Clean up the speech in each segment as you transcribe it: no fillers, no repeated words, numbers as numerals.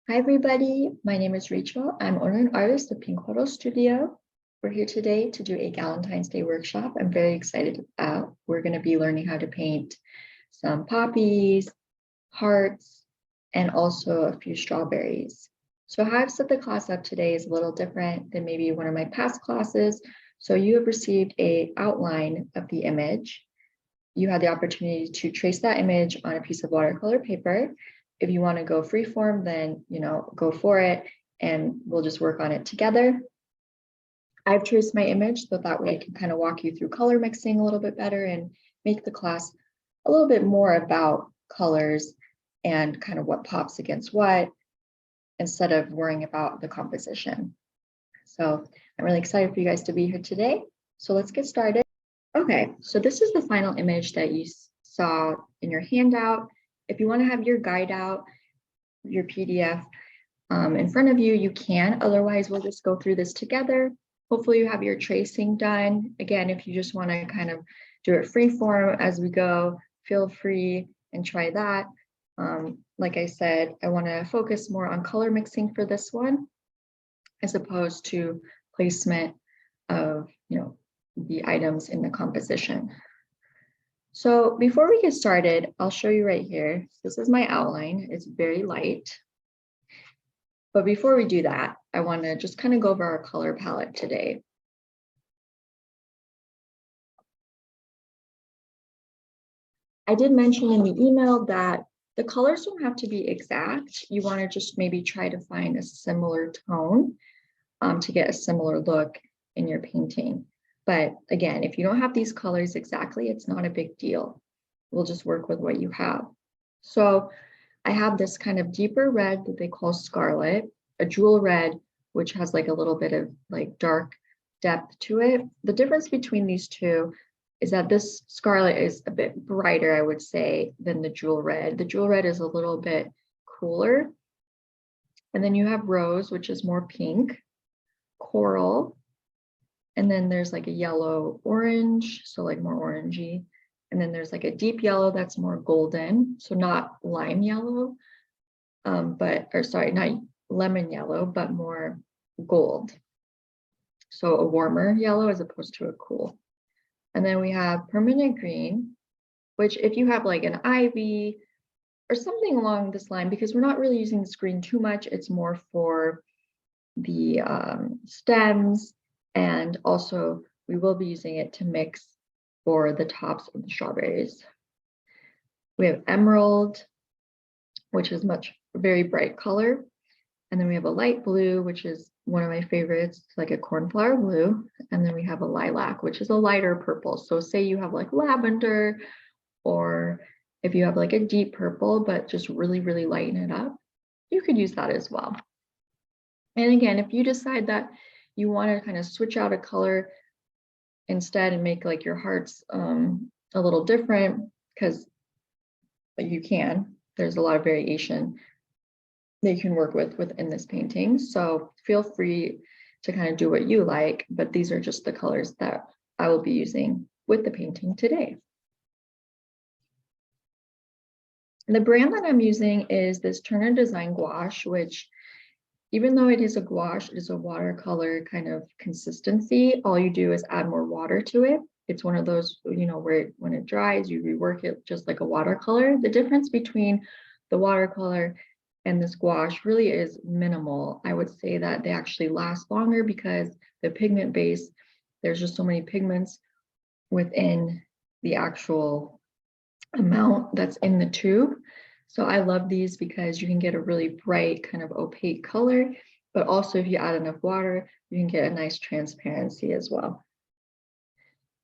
Hi everybody, my name is Rachel. I'm owner and artist of Pink Photo Studio. We're here today to do a Galentine's Day workshop. I'm very excited about. We're going to be learning how to paint some poppies, hearts, and also a few strawberries. So how I've set the class up today is a little different than maybe one of my past classes. So you have received an outline of the image. You had the opportunity to trace that image on a piece of watercolor paper. If you want to go freeform, then go for it, and we'll just work on it together. I've traced my image so that way I can kind of walk you through color mixing a little bit better and make the class a little bit more about colors and kind of what pops against what, instead of worrying about the composition. So I'm really excited for you guys to be here today. So let's get started. Okay, so this is the final image that you saw in your handout. If you want to have your guide out, your PDF in front of you, you can. Otherwise, we'll just go through this together. Hopefully you have your tracing done. Again, if you just want to kind of do it free form as we go, feel free and try that. Like I said, I want to focus more on color mixing for this one, as opposed to placement of the items in the composition. So before we get started, I'll show you right here. This is my outline. It's very light. But before we do that, I want to just kind of go over our color palette today. I did mention in the email that the colors don't have to be exact. You want to just maybe try to find a similar tone to get a similar look in your painting. But again, if you don't have these colors exactly, it's not a big deal. We'll just work with what you have. So I have this kind of deeper red that they call scarlet, a jewel red, which has like a little bit of like dark depth to it. The difference between these two is that this scarlet is a bit brighter, I would say, than the jewel red. The jewel red is a little bit cooler. And then you have rose, which is more pink, coral, and then there's like a yellow orange, so like more orangey. And then there's like a deep yellow that's more golden, so not lime yellow, not lemon yellow, but more gold. So a warmer yellow as opposed to a cool. And then we have permanent green, which if you have like an ivy or something along this line, because we're not really using this green too much, it's more for the stems. And also we will be using it to mix for the tops of the strawberries. We have emerald, which is very bright color. And then we have a light blue, which is one of my favorites, it's like a cornflower blue. And then we have a lilac, which is a lighter purple. So say you have like lavender, or if you have like a deep purple, but just really, really lighten it up, you could use that as well. And again, if you decide that you want to kind of switch out a color instead and make like your hearts a little different, because you can, there's a lot of variation that you can work with within this painting. So feel free to kind of do what you like, but these are just the colors that I will be using with the painting today. And the brand that I'm using is this Turner Design Gouache, which even though it is a gouache, it is a watercolor kind of consistency. All you do is add more water to it. It's one of those, where when it dries, you rework it just like a watercolor. The difference between the watercolor and this gouache really is minimal. I would say that they actually last longer because the pigment base, there's just so many pigments within the actual amount that's in the tube. So I love these because you can get a really bright kind of opaque color, but also if you add enough water, you can get a nice transparency as well.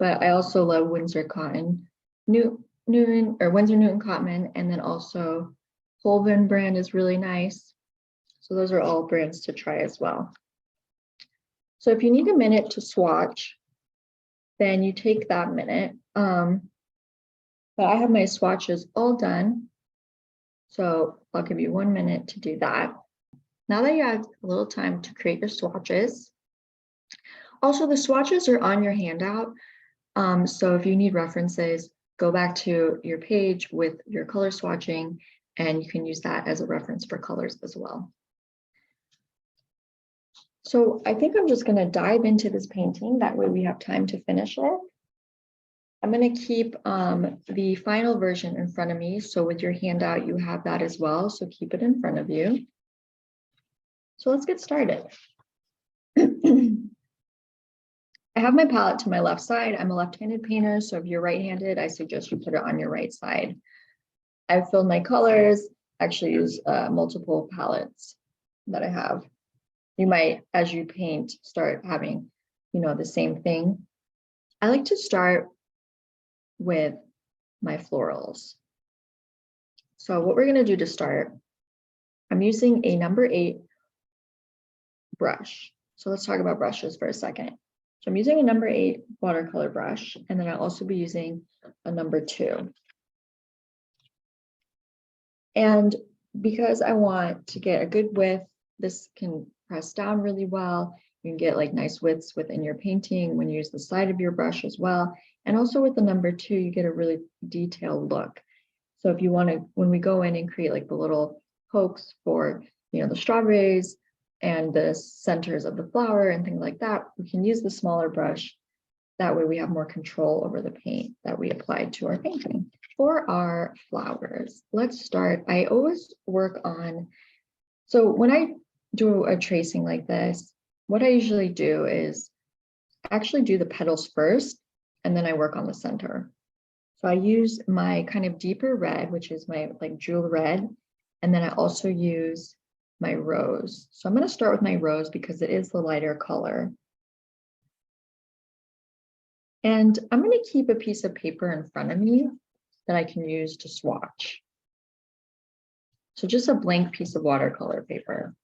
But I also love Winsor Cotton, Winsor Newton Cotton, and then also Colvin brand is really nice. So those are all brands to try as well. So if you need a minute to swatch, then you take that minute. But I have my swatches all done. So I'll give you 1 minute to do that. Now that you have a little time to create your swatches, also the swatches are on your handout. So if you need references, go back to your page with your color swatching, and you can use that as a reference for colors as well. So I think I'm just going to dive into this painting. That way we have time to finish it. I'm going to keep the final version in front of me. So with your handout, you have that as well. So keep it in front of you. So let's get started. I have my palette to my left side. I'm a left-handed painter. So if you're right-handed, I suggest you put it on your right side. I've filled my colors, actually use multiple palettes that I have. You might, as you paint, start having, the same thing. I like to start with my florals. So what we're going to do to start, I'm using a number 8 brush. So let's talk about brushes for a second. So I'm using a number 8 watercolor brush, and then I'll also be using a number 2. And because I want to get a good width, this can press down really well. You can get like nice widths within your painting when you use the side of your brush as well. And also with the number 2, you get a really detailed look. So if you want to, when we go in and create like the little pokes for, the strawberries and the centers of the flower and things like that, we can use the smaller brush. That way we have more control over the paint that we applied to our painting. For our flowers, let's start. I always work on, so when I do a tracing like this, what I usually do is actually do the petals first, and then I work on the center. So I use my kind of deeper red, which is my like jewel red, and then I also use my rose. So I'm going to start with my rose because it is the lighter color. And I'm going to keep a piece of paper in front of me that I can use to swatch. So just a blank piece of watercolor paper.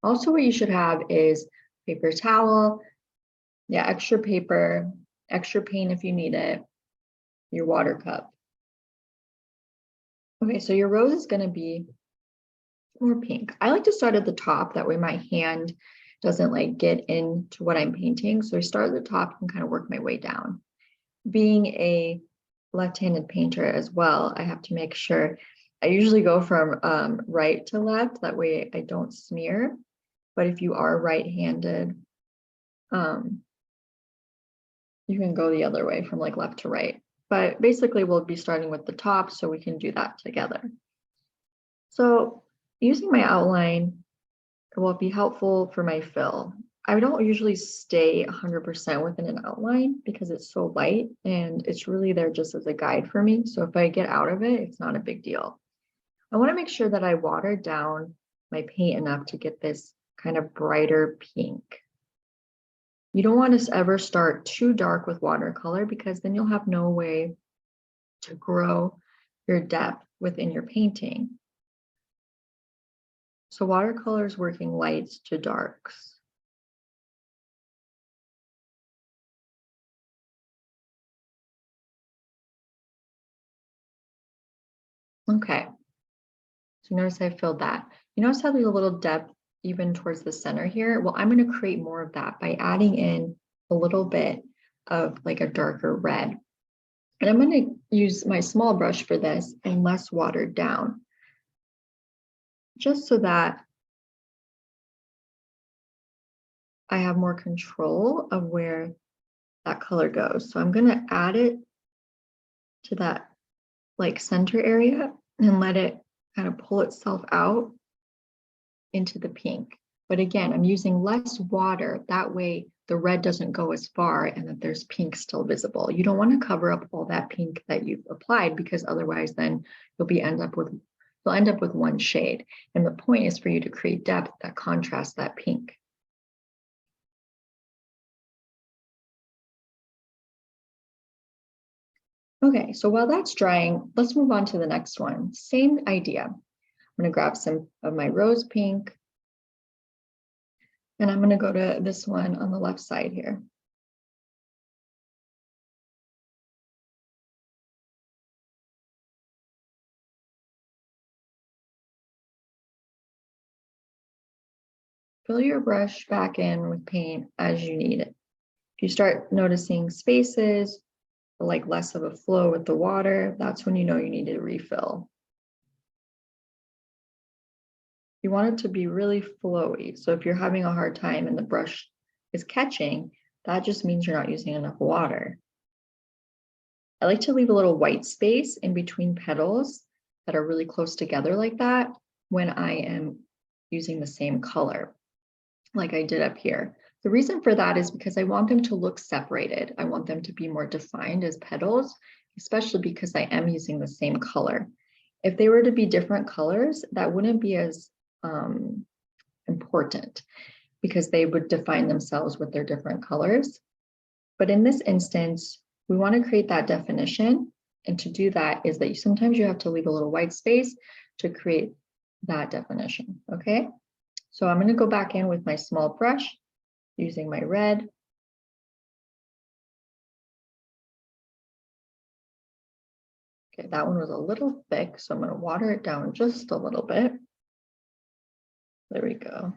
Also, what you should have is paper towel, extra paper, extra paint if you need it, your water cup. Okay, so your rose is going to be more pink. I like to start at the top, that way my hand doesn't like get into what I'm painting. So I start at the top and kind of work my way down. Being a left-handed painter as well, I have to make sure I usually go from right to left, that way I don't smear. But if you are right-handed, you can go the other way from like left to right. But basically we'll be starting with the top, so we can do that together. So using my outline will be helpful for my fill. I don't usually stay 100% within an outline because it's so light, and it's really there just as a guide for me. So if I get out of it, it's not a big deal. I want to make sure that I water down my paint enough to get this kind of brighter pink. You don't want to ever start too dark with watercolor, because then you'll have no way to grow your depth within your painting. So watercolor is working lights to darks. Okay, so notice I filled that. You notice how there's a little depth even towards the center here? Well, I'm going to create more of that by adding in a little bit of like a darker red. And I'm going to use my small brush for this and less watered down, just so that I have more control of where that color goes. So I'm going to add it to that like center area and let it kind of pull itself out into the pink. But again, I'm using less water. That way the red doesn't go as far and that there's pink still visible. You don't want to cover up all that pink that you've applied, because otherwise then you'll end up with one shade. And the point is for you to create depth that contrasts that pink. Okay, so while that's drying, let's move on to the next one. Same idea. I'm going to grab some of my rose pink, and I'm going to go to this one on the left side here. Fill your brush back in with paint as you need it. If you start noticing spaces, or like less of a flow with the water, that's when you know you need to refill. You want it to be really flowy. So if you're having a hard time and the brush is catching, that just means you're not using enough water. I like to leave a little white space in between petals that are really close together like that when I am using the same color, like I did up here. The reason for that is because I want them to look separated. I want them to be more defined as petals, especially because I am using the same color. If they were to be different colors, that wouldn't be as important because they would define themselves with their different colors. But in this instance, we want to create that definition. And to do that is that sometimes you have to leave a little white space to create that definition, okay? So I'm going to go back in with my small brush using my red. Okay, that one was a little thick, so I'm going to water it down just a little bit. There we go.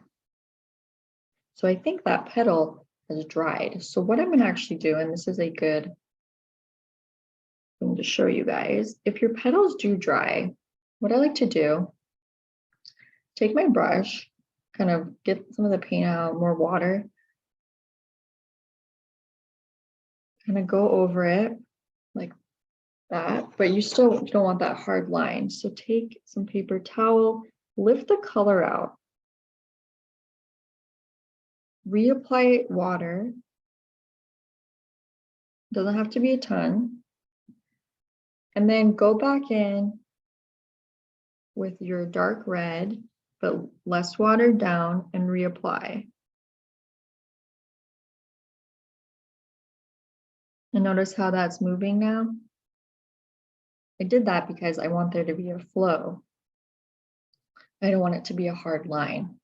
So I think that petal has dried. So what I'm going to actually do, and this is a good thing to show you guys, if your petals do dry, what I like to do, take my brush, kind of get some of the paint out, more water, kind of go over it like that, but you don't want that hard line. So take some paper towel, lift the color out, reapply water, doesn't have to be a ton, and then go back in with your dark red, but less watered down, and reapply. And notice how that's moving now? I did that because I want there to be a flow. I don't want it to be a hard line.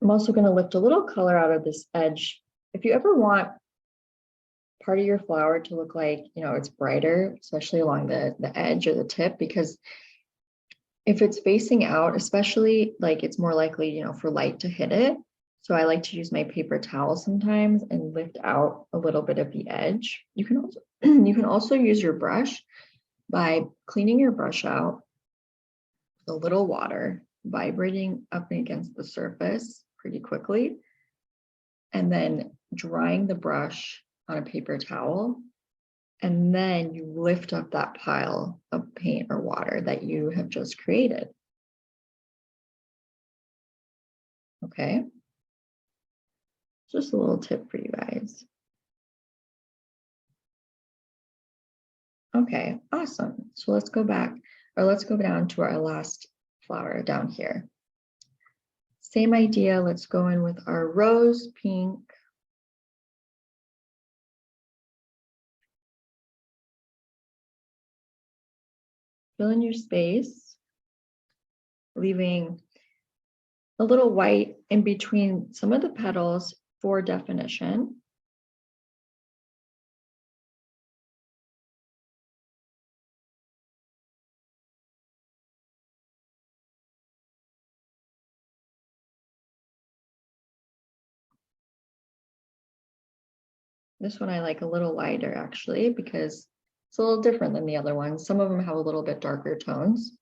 I'm also going to lift a little color out of this edge. If you ever want part of your flower to look like, it's brighter, especially along the edge or the tip, because if it's facing out, especially, like, it's more likely, for light to hit it. So I like to use my paper towel sometimes and lift out a little bit of the edge. You can also use your brush by cleaning your brush out with a little water, vibrating up against the surface pretty quickly, and then drying the brush on a paper towel. And then you lift up that pile of paint or water that you have just created. Okay. Just a little tip for you guys. Okay, awesome. So let's go back, or let's go down to our last flower down here. Same idea, let's go in with our rose pink. Fill in your space, leaving a little white in between some of the petals for definition. This one I like a little lighter actually, because it's a little different than the other ones. Some of them have a little bit darker tones.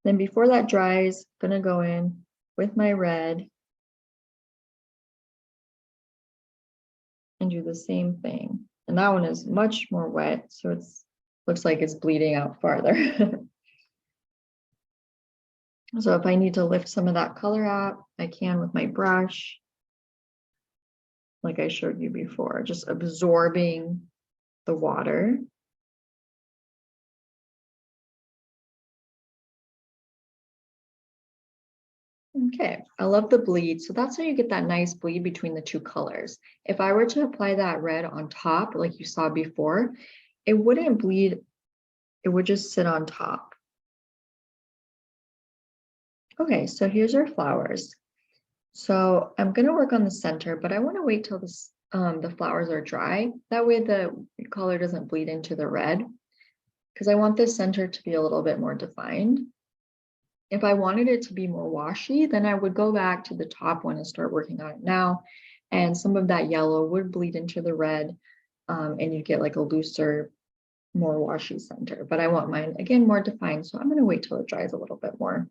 Then before that dries, I'm gonna go in with my red and do the same thing. And that one is much more wet, so it looks like it's bleeding out farther. So if I need to lift some of that color out, I can with my brush, like I showed you before, just absorbing the water. Okay, I love the bleed. So that's how you get that nice bleed between the two colors. If I were to apply that red on top, like you saw before, it wouldn't bleed, it would just sit on top. Okay, so here's our flowers. So I'm gonna work on the center, but I wanna wait till the flowers are dry. That way the color doesn't bleed into the red, because I want this center to be a little bit more defined. If I wanted it to be more washy, then I would go back to the top one and start working on it now. And some of that yellow would bleed into the red, and you get like a looser more washy center, but I want mine again more defined. So I'm going to wait till it dries a little bit more.